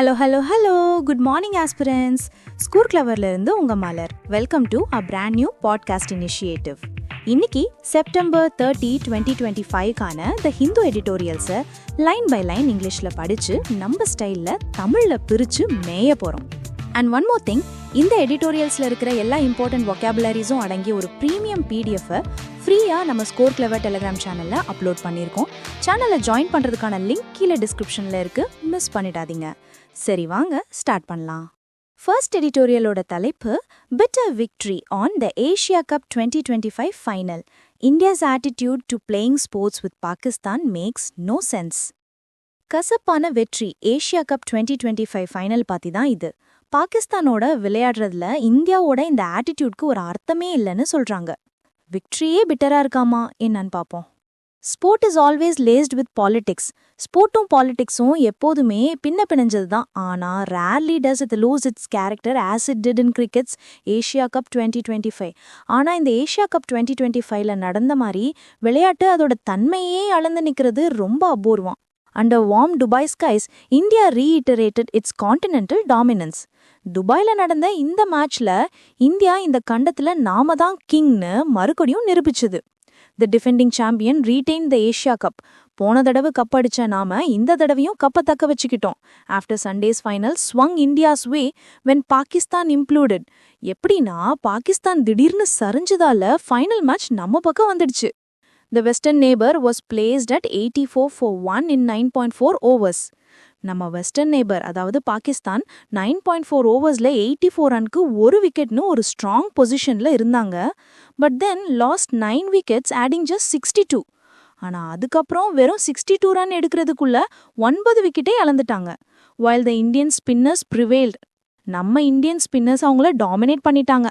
Hello. Good morning aspirants. School கிளவர்லேருந்து உங்கள் Malar. Welcome to a brand new podcast initiative. இன்னைக்கு September 30, 2025க்கான the Hindu எடிட்டோரியல்ஸை லைன் பை லைன் இங்கிலீஷில் படித்து நம்ம ஸ்டைலில் தமிழில் பிரித்து மேய போகிறோம். அண்ட் ஒன் மோர் திங், இந்த எடிட்டோரியல்ஸில் இருக்கிற எல்லா இம்பார்ட்டன்ட் வொக்காபுலரிஸும் அடங்கிய ஒரு ப்ரீமியம் பிடிஎஃபை ஃப்ரீயாக நம்ம ஸ்கோர் கிளவர் டெலிகிராம் சேனலில் அப்லோட் பண்ணியிருக்கோம். சேனலில் ஜாயின் பண்ணுறதுக்கான லிங்க் கீழே டிஸ்கிரிப்ஷனில் இருக்குது, மிஸ் பண்ணிடாதீங்க. சரி, வாங்க ஸ்டார்ட் பண்ணலாம். ஃபர்ஸ்ட் எடிட்டோரியலோட தலைப்பு bitter victory on the Asia cup 2025 final. India's attitude to playing sports with Pakistan makes no sense. கசப்பான வெற்றி ஏஷியா கப் 2025 ஃபைனல் பற்றி தான் இது. பாகிஸ்தானோட விளையாடுறதுல இந்தியாவோட இந்த ஆட்டிடியூட்க்கு ஒரு அர்த்தமே இல்லைன்னு சொல்றாங்க. விக்ட்ரியே பிட்டரா இருக்காமா என்னன்னு பார்ப்போம். Sport is always laced with politics. ஸ்போர்ட்டும் பாலிடிக்ஸும் எப்போதுமே பின்ன பிணைஞ்சது தான். ஆனால் rarely does it lose its character as it did in cricket's Asia cup 2025. ஆனால் இந்த ஏஷியா கப் 2025ல நடந்த மாதிரி விளையாட்டு அதோட தன்மையே அளந்து நிற்கிறது ரொம்ப அபூர்வம். Under warm Dubai skies, India reiterated its continental dominance. துபாயில நடந்த இந்த மேட்ச்ல இந்தியா இந்த கண்டத்துல நாம தான் கிங்னு மறுபடியும் நிரூபிச்சது. தி டிஃபெண்டிங் சாம்பியன் ரீடெயின் த ஏஷியா கப். போன தடவை கப் அடிச்ச நாம இந்த தடவையும் கப்பை தக்க வச்சுக்கிட்டோம். After Sunday's final swung India's way when Pakistan imploded. எப்படின்னா பாகிஸ்தான் திடீர்னு சரிஞ்சதால ஃபைனல் மேட்ச் நம்ம பக்கம் வந்துடுச்சு. The western neighbor was placed at 84 for 1 in 9.4 overs. நம்ம வெஸ்டர்ன் நேபர் அதாவது பாகிஸ்தான் 9.4 ஓவர்ஸ்ல 84 ரன்க்கு ஒரு விக்கெட்னு ஒரு ஸ்ட்ராங் பொசிஷன்ல இருந்தாங்க. But then lost 9 wickets adding just 62. ஆனா அதுக்கப்புறம் வெறும் 62 ரன் எடுக்கிறதுக்குள்ள 9 விக்கெட்டே இழந்துட்டாங்க. While the Indian spinners prevailed. நம்ம இந்தியன் ஸ்பின்னர்ஸ் அவங்கள டாமினேட் பண்ணிட்டாங்க.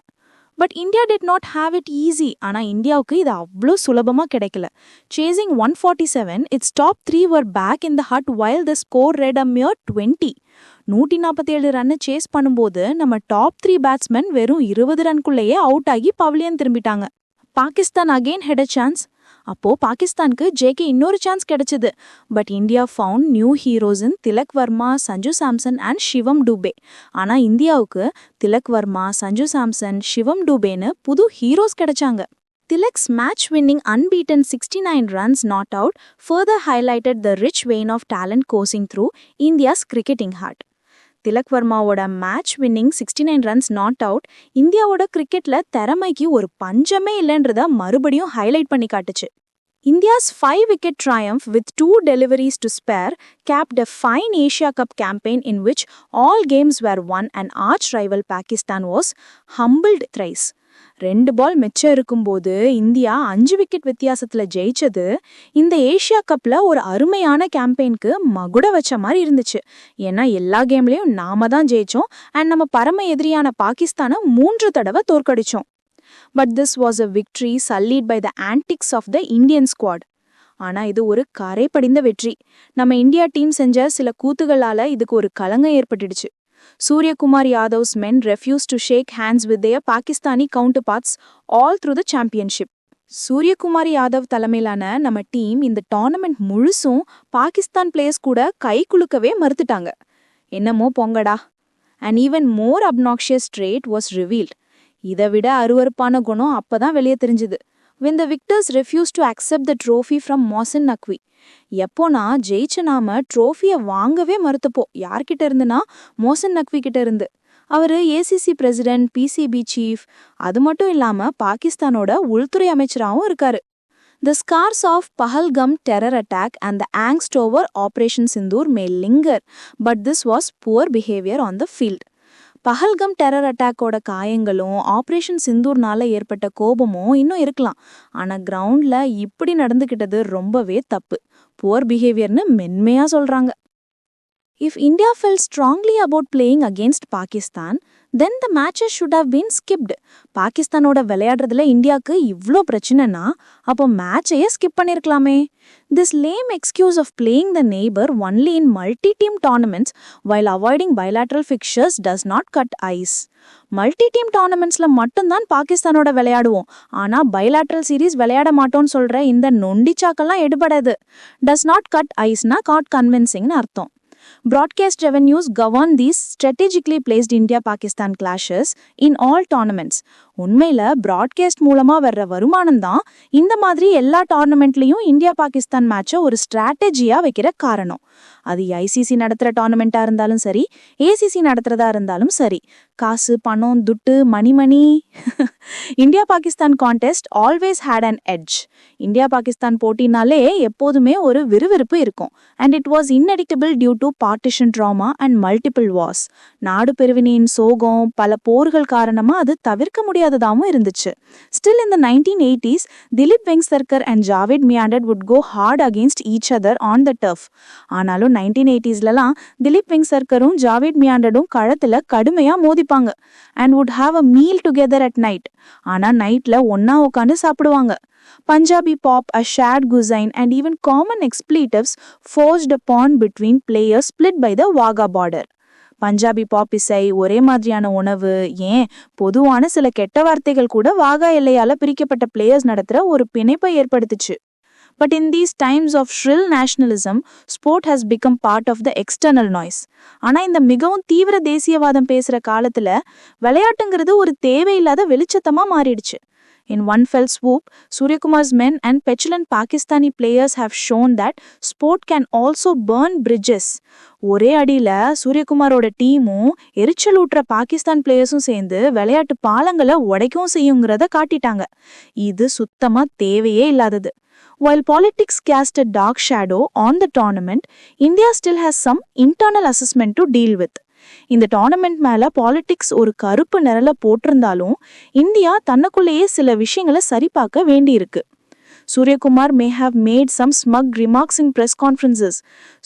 But India did not have it easy. ஆனால் இந்தியாவுக்கு இது அவ்வளோ சுலபமாக கிடைக்கல. Chasing 147, it's top 3 were back in the hut while the score read a mere 20. 147 run chase பண்ணும்போது நம்ம டாப் 3 பேட்ஸ்மென் வெறும் 20 ரன்குள்ளேயே அவுட் ஆகி பவிலியன் திரும்பிட்டாங்க. Pakistan again had a chance. அப்போ பாகிஸ்தானுக்கு ஜேகே இன்னொரு சான்ஸ் கிடைச்சது. But India found new heroes in Tilak Varma, Sanju Samson and Shivam Dube. ஆனா இந்தியாவுக்கு திலக் வர்மா, சஞ்சு சாம்சன், சிவம் டூபேன்னு புது ஹீரோஸ் கிடைச்சாங்க. Tilak's match-winning unbeaten 69 runs not out further highlighted the rich vein of talent coursing through India's cricketing heart. Tilak வர்மாவோட match winning 69 runs not out இந்தியாவோட கிரிக்கெட்ல திறமைக்கு ஒரு பஞ்சமே இல்லைன்றத மறுபடியும் ஹைலைட் பண்ணி காட்டுச்சு. India's 5 wicket triumph with 2 deliveries to spare capped a fine Asia Cup campaign in which all games were won and arch rival Pakistan was humbled thrice. 2 பால் மிச்சம் இருக்கும்போது India 5 wicket வித்தியாசத்துல ஜெயிச்சது இந்த ஏஷியா கப்ல ஒரு அருமையான கேம்பெயினுக்கு மகுட வச்ச மாதிரி இருந்துச்சு. ஏன்னா எல்லா கேம்லயும் நாம தான் ஜெயிச்சோம் அண்ட் நம்ம பரம எதிரியான பாகிஸ்தானை 3 தடவை தோற்கடிச்சோம். But this was a victory sullied by the antics of the Indian squad. ஆனா இது ஒரு கரை படிந்த வெற்றி. நம்ம இந்தியா டீம் செஞ்ச சில கூத்துகளால இதுக்கு ஒரு கலங்கம் ஏற்பட்டுடுச்சு. Suryakumar Yadav's men refused to shake hands with their Pakistani counterparts all through the championship. Suryakumar Yadav தலைமையிலான நம்ம டீம் இந்த டோர்னமெண்ட் முழுசும் பாகிஸ்தான் பிளேயர்ஸ் கூட கை குலுக்கவே மறுத்துட்டாங்க. என்னமோ பொங்கடா. An even more obnoxious trait was revealed. இதை விட அருவருப்பான குணம் அப்பதான் வெளியே தெரிஞ்சுது. When the victors refused to accept the trophy from Mohsin Naqvi. எப்போனா ஜெயிச்ச நாம ட்ரோஃபியை வாங்கவே மறுத்தப்போ யார்கிட்ட இருந்துனா மோசன் நக்வி கிட்ட இருந்து. அவரு ஏசிசி பிரசிடென்ட், பிசிபி சீஃப், அது மட்டும் இல்லாம பாகிஸ்தானோட உள்துறை அமைச்சராகவும் இருக்காரு. The scars of Pahalgam terror attack and the angst over Operation Sindoor may linger, but this was poor behavior on the field. Pahalgam terror அட்டாக்கோட காயங்களும் ஆபரேஷன் சிந்தூர்னால ஏற்பட்ட கோபமும் இன்னும் இருக்கலாம். ஆனா கிரவுண்ட்ல இப்படி நடந்துகிட்டது ரொம்பவே தப்பு. புவர் பிஹேவியர்னு மென்மையா சொல்றாங்க. If India felt strongly about playing against Pakistan, then the matches should have been skipped. பாகிஸ்தானோட விளையாடுறதுல இந்தியாவுக்கு இவ்ளோ பிரச்சனைனா அப்போ மேட்சையே skip பண்ணிருக்கலாமே. This lame excuse of playing the neighbor only in multi-team tournaments while avoiding bilateral fixtures does not cut ice. Multi team டோர்னமெண்ட்ஸ்ல மட்டும்தான் பாகிஸ்தானோட விளையாடுவோம். ஆனா பைலாட்ரல் சீரீஸ் விளையாட மாட்டோம்னு சொல்ற இந்த நொண்டிச்சாக்கெல்லாம் எடுபடாது. Does not cut iceனா not convincingனு அர்த்தம். Broadcast revenues govern these strategically placed India-Pakistan clashes in all tournaments. உண்மையில பிராட்காஸ்ட் மூலமா வர்ற வருமானம் தான் இந்த மாதிரி எல்லா டோர்னமெண்ட்லயும் இந்தியா பாகிஸ்தான் மேட்சை ஒரு ஸ்ட்ராட்டஜியா வைக்கிற காரணம். அது ஐசிசி நடத்துற டோர்னமெண்டா இருந்தாலும் சரி, ஏசிசி நடத்துறதா இருந்தாலும் சரி, காசு, பணம், துட்டு, money India Pakistan contest always had an edge. India Pakistan போட்டினாலே எப்போதுமே ஒரு விறுவிறுப்பு இருக்கும். And it was unpredictable due to partition trauma and multiple wars. நாடு பிரிவினையின் சோகம், பல போர்கள் காரணமா அது தவிர்க்க முடியாததாகவும் இருந்துச்சு. Still in the 1980s, Dilip Vengsarkar and Javed Miandad would go hard against each other on the turf. ஆனாலும் 1980sலலாம் திலீப் வெங்சர்கரும் ஜாவேத் மியாண்டடும் களத்துல கடுமையா மோதிப்பாங்க and would have a meal together at night. ஆனா நைட்ல ஒன்னா உட்காந்து சாப்பிடுவாங்க. Punjabi pop, a shared cuisine and even common expletives forged a bond between players split by the Wagah border. Punjabi pop இசை, ஒரே மாதிரியான உணவு, ஏன் பொதுவான சில கெட்ட வார்த்தைகள் கூட வாகா எல்லையால பிரிக்கப்பட்ட பிளேயர்ஸ் நடத்துற ஒரு பிணைப்பை ஏற்படுத்துச்சு. But in these times of shrill nationalism, sport has become part of the external noise. ஆனா இந்த மிகவும் தீவிர தேசியவாதம் பேசுற காலத்துல விளையாட்டுங்கிறது ஒரு தேவையில்லாத வெளிச்சத்தமா மாறிடுச்சு. In one fell swoop, Suryakumar's men and petulant Pakistani players have shown that sport can also burn bridges. ஒரே அடியில சூரியகுமாரோட டீமும் எரிச்சலூட்டுற பாகிஸ்தான் பிளேயர்ஸும் சேர்ந்து விளையாட்டு பாலங்களை உடைக்கவும் செய்யுங்கிறத காட்டிட்டாங்க. இது சுத்தமா தேவையே இல்லாதது. While politics cast a dark shadow on the tournament, India still has some internal assessment to deal with. இந்த டோர்னமெண்ட் மேல பாலிடிக்ஸ் ஒரு கருப்பு நிழல போட்டிருந்தாலும் இந்தியா தன்னுக்குள்ளேயே சில விஷயங்களை சரிபார்க்க வேண்டியிருக்கு. Suryakumar may have made some smug remarks in press conferences.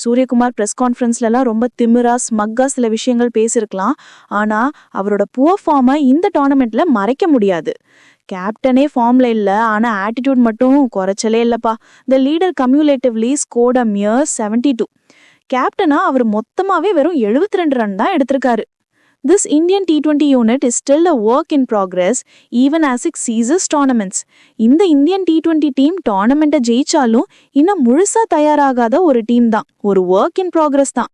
Suryakumar press கான்ஃபரன்ஸ்லலாம் ரொம்ப திமிரா ஸ்மக்கா சில விஷயங்கள் பேசியிருக்கலாம். ஆனா அவரோட புவர் ஃபார்மை இந்த டோர்னமெண்ட்ல மறைக்க முடியாது. கேப்டனே ஃபார்ம்ல இல்ல, ஆனா ஆட்டிடியூட் மட்டும் குறைச்சலே இல்லப்பா. The leader cumulatively scored a mere 72. கேப்டனா அவர் மொத்தமாவே வெறும் 72 ரன் தான் எடுத்திருக்காரு. This Indian T20 unit is still a work in progress even as it seizes tournaments. இந்த இந்தியன் T20 டீம் டோர்னமெண்ட்டை ஜெயிச்சாலும் இன்னும் முழுசா தயாராகாத ஒரு டீம் தான், ஒரு ஒர்க் இன் ப்ராக்ரஸ் தான்.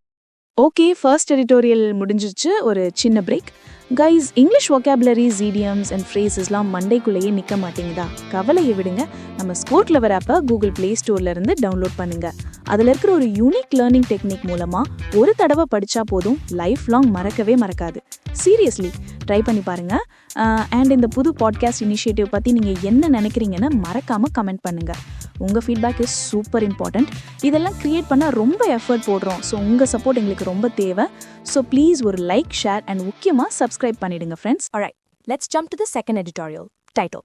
ஓகே, ஃபர்ஸ்ட் எடிட்டோரியல் முடிஞ்சிச்சு. ஒரு சின்ன break. Guys, English vocabularies, idioms and phrases-லாம் மண்டைக்குள்ளேயே நிற்க மாட்டேங்குதா? கவலையை விடுங்க. நம்ம ஸ்கூல் கிளவர் ஆப்பை கூகுள் பிளே ஸ்டோர்ல இருந்து டவுன்லோட் பண்ணுங்க. அதில் இருக்கிற ஒரு யூனிக் லேர்னிங் டெக்னிக் மூலமா ஒரு தடவை படிச்சா போதும், லைஃப் லாங் மறக்கவே மறக்காது. சீரியஸ்லி ட்ரை பண்ணி பாருங்க. அண்ட் இந்த புது பாட்காஸ்ட் இனிஷியேட்டிவ் பற்றி நீங்கள் என்ன நினைக்கிறீங்கன்னு மறக்காமல் கமெண்ட் பண்ணுங்க. உங்கள் ஃபீட்பேக் இஸ் சூப்பர் இம்பார்ட்டண்ட். இதெல்லாம் கிரியேட் பண்ண ரொம்ப எஃபர்ட் போடுறோம். ஸோ உங்கள் சப்போர்ட் எங்களுக்கு ரொம்ப தேவை. ஸோ ப்ளீஸ் ஒரு லைக், ஷேர் அண்ட் முக்கியமாக சப்ஸ்கிரைப் பண்ணிடுங்க friends. Alright, let's jump to the second editorial. Title: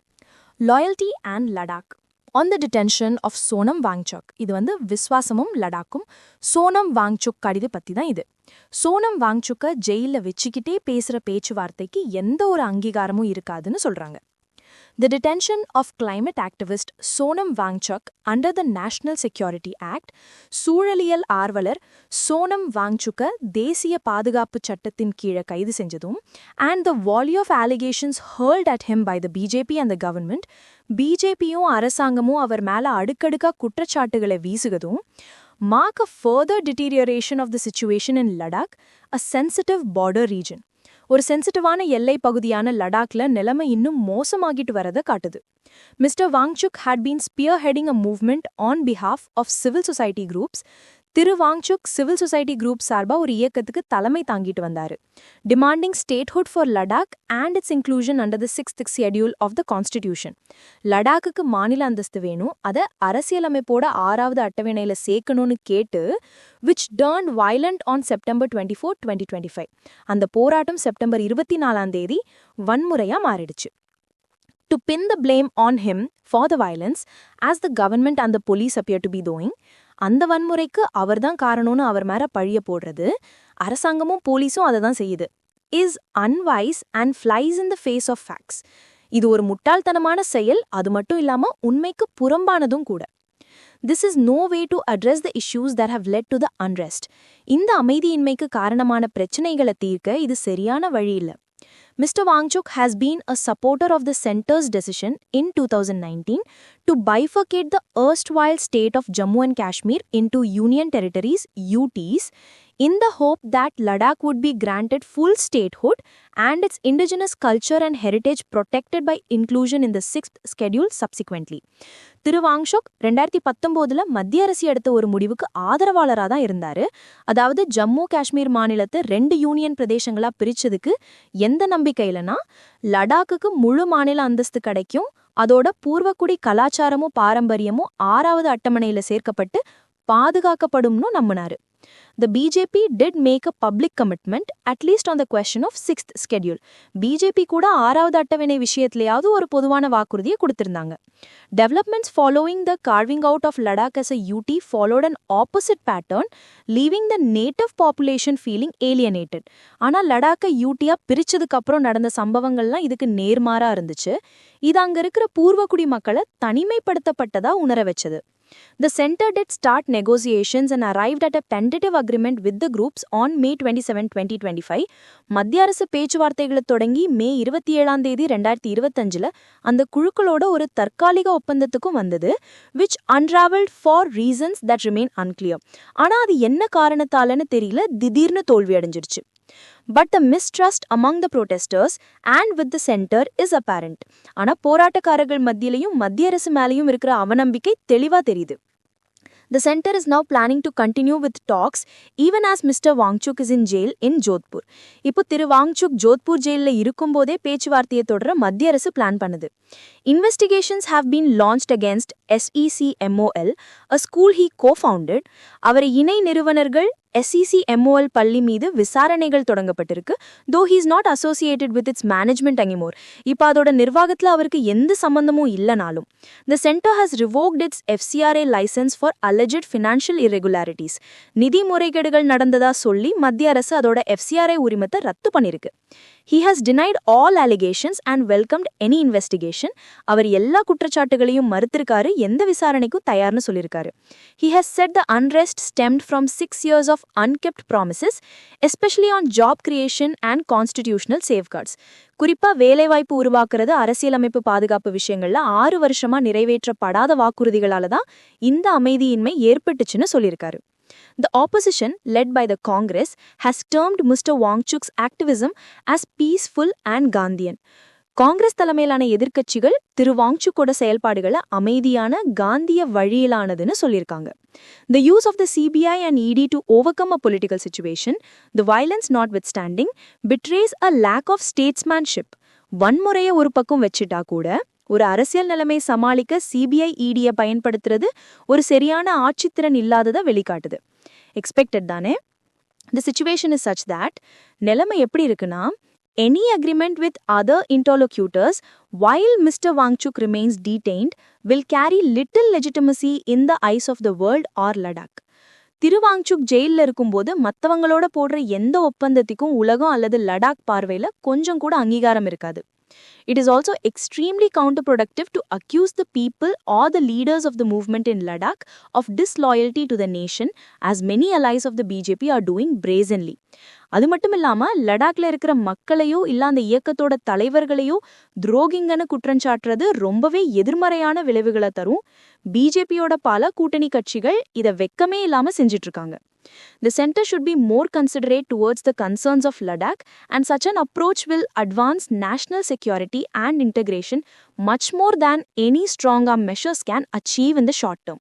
Loyalty and Ladakh. On the detention of Sonam Wangchuk. இது விஸ்வாசமும் லடாக்கும் சோனம் வாங்சுக் கடித பத்தி தான் இது. சோனம் வாங்சுக்க ஜெயில வச்சுக்கிட்டே பேசுற பேச்சுவார்த்தைக்கு எந்த ஒரு அங்கீகாரமும் இருக்காதுன்னு சொல்றாங்க. The detention of climate activist Sonam Wangchuk under the National Security Act, சூழலியல் ஆர்வலர் சோனம் வாங்சுக்க தேசிய பாதுகாப்பு சட்டத்தின் கீழே கைது செஞ்சதும், and the volley of allegations hurled at him by the BJP and the government, பிஜேபியும் அரசாங்கமும் அவர் மேல அடுக்கடுக்கா குற்றச்சாட்டுகளை வீசுகதும், mark a further deterioration of the situation in Ladakh, a sensitive border region. ஒரு சென்சிட்டிவான எல்லை பகுதியான லடாக்ல நிலைமை இன்னும் மோசமாகிட்டு வரத காட்டுது. Mister Wangchuk had been spearheading a movement on behalf of civil society groups. Thiru Wangchuk civil society group சார்பா ஒரு இயக்கத்துக்கு தலைமை தாங்கிட்டு வந்தாரு. Demanding statehood for Ladakh and its inclusion under the 6th schedule of the constitution. லடாக்குக்கு மாநில அந்தஸ்து வேணும், அதை அரசியலமைப்போட 6வது அட்டவணையில சேர்க்கணும்னு கேட்டு which turned violent on September 24, 2025. அந்த போராட்டம் செப்டம்பர் 24 வன்முறையா மாறிடுச்சு. To pin the blame on him for the violence, as the government and the police appear to be doing, அந்த வன்முறைக்கு அவர்தான் காரணம்னு அவர் மேல பழிய போடுறது, அரசாங்கமும் போலீஸும் அதை தான் செய்யுது, is unwise and flies in the face of facts. இது ஒரு முட்டாள்தனமான செயல், அது மட்டும் இல்லாம உண்மைக்கு புறம்பானதும் கூட. This is no way to address the issues that have led to the unrest. இந்த அமைதியின்மைக்கு காரணமான பிரச்சனைகளை தீர்க்க இது சரியான வழி இல்ல. Mr. Wangchuk has been a supporter of the centre's decision in 2019 to bifurcate the erstwhile state of Jammu and Kashmir into Union Territories, UTs. in the hope that Ladakh would be granted full statehood and its indigenous culture and heritage protected by inclusion in the 6th schedule subsequently. திரு வாங்சோக் 2019ல மத்திய அரசு எடுத்த ஒரு முடிவுக்கு ஆதரவாளராக தான் இருந்தாரு. அதாவது ஜம்மு காஷ்மீர் மாநிலத்தை 2 union பிரதேசங்களா பிரிச்சதுக்கு எந்த நம்பிக்கையிலனா லடாக்குக்கு முழு மாநில அந்தஸ்து கிடைக்கும், அதோட பூர்வக்குடி கலாச்சாரமும் பாரம்பரியமும் 6வது அட்டவணையில சேர்க்கப்பட்டு பாதுகாக்கப்படும்னு நம்பினாரு. The BJP did make a public commitment, at least on the question of 6th schedule. BJP கூட 6வது அட்டவணை விஷயத்திலேயாவது ஒரு பொதுவான வாக்குறுதியை கொடுத்திருந்தாங்க. Developments following the carving out of Ladakh as a UT followed an opposite pattern, leaving the native population feeling alienated. ஆனா லடாக்கை யூட்டியா பிரிச்சதுக்கு அப்புறம் நடந்த சம்பவங்கள்லாம் இதுக்கு நேர்மாறா இருந்துச்சு. இது அங்க இருக்கிற பூர்வக்குடி மக்களை தனிமைப்படுத்தப்பட்டதா உணர வச்சது. The center did start negotiations and arrived at a tentative agreement with the groups on May 27, 2025. மத்திய அரசு பேச்சுவார்த்தைகளை தொடங்கி மே 27 2025 அந்த குழுக்களோட ஒரு தற்காலிக ஒப்பந்தத்துக்கும் வந்தது, which unraveled for reasons that remain unclear. ஆனா அது என்ன காரணத்தாலன்னு தெரியல, திடீர்னு தோல்வி அடைஞ்சிருச்சு. But the mistrust among the protesters and with the center is apparent. ஆனா போராட்டக்காரர்கள் மத்தியிலையும் மத்திய அரசு மேலையும் இருக்கிற அவநம்பிக்கை தெளிவா தெரியுது. The center is now planning to continue with talks even as Mr. Wangchuk is in jail in Jodhpur. இப்போ திரு வாங்சுக் ஜோத்பூர் ஜெயில்ல இருக்கும்போதே பேச்சுவார்த்தையை தொடர மத்திய அரசு பிளான் பண்ணுது. Investigations have been launched against SECMOL, a school he co-founded. அவரை இணை நிறுவனர்கள் SECMOL பள்ளி மீது விசாரணைகள் தொடங்கப்பட்டிருக்கு. though he is not associated with its management anymore. இப்போ அதோட நிர்வாகத்துல அவருக்கு எந்த சம்பந்தமும் இல்லனாலும். The center has revoked its FCRA license for alleged financial irregularities. நிதி முறைகேடுகள் நடந்ததா சொல்லி மத்திய அரசு அதோட FCRA உரிமத்தை ரத்து பண்ணிருக்கு. He has denied all allegations and welcomed any investigation. அவர் எல்லா குற்றச்சாட்டுகளையும் மறுத்திருக்காரு, எந்த விசாரணைக்கும் தயார்னு சொல்லிருக்காரு. He has said the unrest stemmed from 6 years of unkept promises, especially on job creation and constitutional safeguards. குறிப்பா வேலைவாய்ப்பு உருவாக்குறது, அரசியலமைப்பு பாதுகாப்பு விஷயங்கள்ல 6 வருஷமா நிறைவேற்றப்படாத வாக்குறுதிகளால தான் இந்த அமைதியின்மை ஏற்பட்டுச்சுன்னு சொல்லியிருக்காரு. The opposition, led by the Congress, has termed Mr. Wangchuk's activism as peaceful and Gandhian. Congress தலைமையிலான எதிர்க்கட்சிகள் திரு வாங்சுக்கோட செயல்பாடுகளை அமைதியான காந்திய வழியிலானதுன்னு சொல்லியிருக்காங்க. The use of the CBI and ED to overcome a political situation, the violence notwithstanding, betrays a lack of statesmanship. வன்முறையை ஒரு பக்கம் வச்சுட்டா கூட ஒரு அரசியல் நிலைமை சமாளிக்க CBI ED-ய பயன்படுத்துறது ஒரு சரியான ஆட்சித்திறன் இல்லாததை வெளிக்காட்டுது. எக்ஸ்பெக்டட் தானே? The situation is such that நிலைமை எப்படி இருக்குன்னா, any agreement with other interlocutors while Mr. Wangchuk remains detained will carry little legitimacy in the eyes of the world or Ladakh. திரு வாங்சுக் ஜெயில்ல இருக்கும்போது மத்தவங்களோட போடுற எந்த ஒப்பந்தத்துக்கும் உலகம் அல்லது லடாக் பார்வையில கொஞ்சம் கூட அங்கீகாரம் இருக்காது. It is also extremely counterproductive to accuse the people or the leaders of the movement in Ladakh of disloyalty to the nation, as many allies of the BJP are doing brazenly. அது மட்டும் இல்லாம லடாக்ல இருக்கிற மக்களையோ இல்ல அந்த இயக்கத்தோட தலைவர்களையோ துரோகிங்கன்னு குற்றஞ்சாட்டுறது ரொம்பவே எதிர்மறையான விளைவுகளை தரும். பிஜேபியோட பல கூட்டணி கட்சிகள் இதை வெக்கமே இல்லாம செஞ்சிட்டு இருக்காங்க. The center should be more considerate towards the concerns of Ladakh, and such an approach will advance national security and integration much more than any strong-arm measures can achieve in the short term.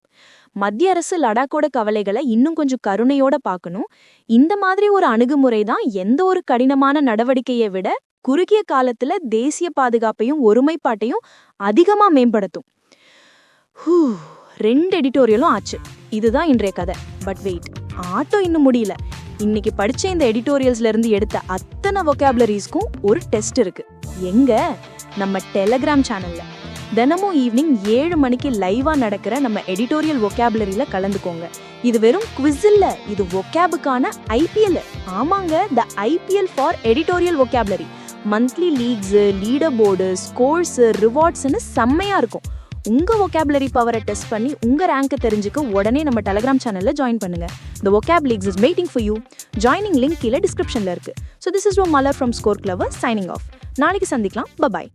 மத்திய அரசு லடாக்கோட கவலைகளை இன்னும் கொஞ்சம் கருணையோட பார்க்கணும். இந்த மாதிரி ஒரு அணுகுமுறை தான் எந்த ஒரு கடினமான நடவடிக்கையை விட குறுகிய காலத்துல தேசிய பாதுகாப்பையும் ஒருமைப்பாட்டையும் அதிகமா மேம்படுத்தும். 2 எடிட்டோரியலும் ஆச்சு. இதுதான் இன்றைய கதை. பட் வெயிட், ஆட்டோ இன்னும் முடியல. இன்னைக்கு படிச்ச இந்த எடிட்டோரியல்ஸ்ல இருந்து எடுத்த அத்தனை வொக்காபுலரிஸ்க்கும் ஒரு டெஸ்ட் இருக்கு. எங்க? நம்ம டெலகிராம் சேனல்ல. தினமும் ஈவினிங் 7 மணிக்கு லைவா நடக்கிற நம்ம எடிட்டோரியல் வொக்காபுலரியில கலந்துக்கோங்க. இது வெறும் குவிஸ் இல்ல, இது வொக்காபுக்கான IPL. ஆமாங்க, the IPL for editorial vocabulary. Monthly leagues, leaderboard, scores, ரிவார்ட்ஸ்னு செம்மையா இருக்கும். உங்க வொக்காபுலரி பவரை டெஸ்ட் பண்ணி உங்க ரேங்கை தெரிஞ்சுக்க உடனே நம்ம டெலகிராம் சேனல்ல ஜாயின் பண்ணுங்க. The Vocab Leagues is waiting for you. Joining link கீழே டிஸ்கிரிப்ஷன்ல இருக்கு. So this is Mala from Score Clever signing off. நாளைக்கு சந்திக்கலாம். Bye bye.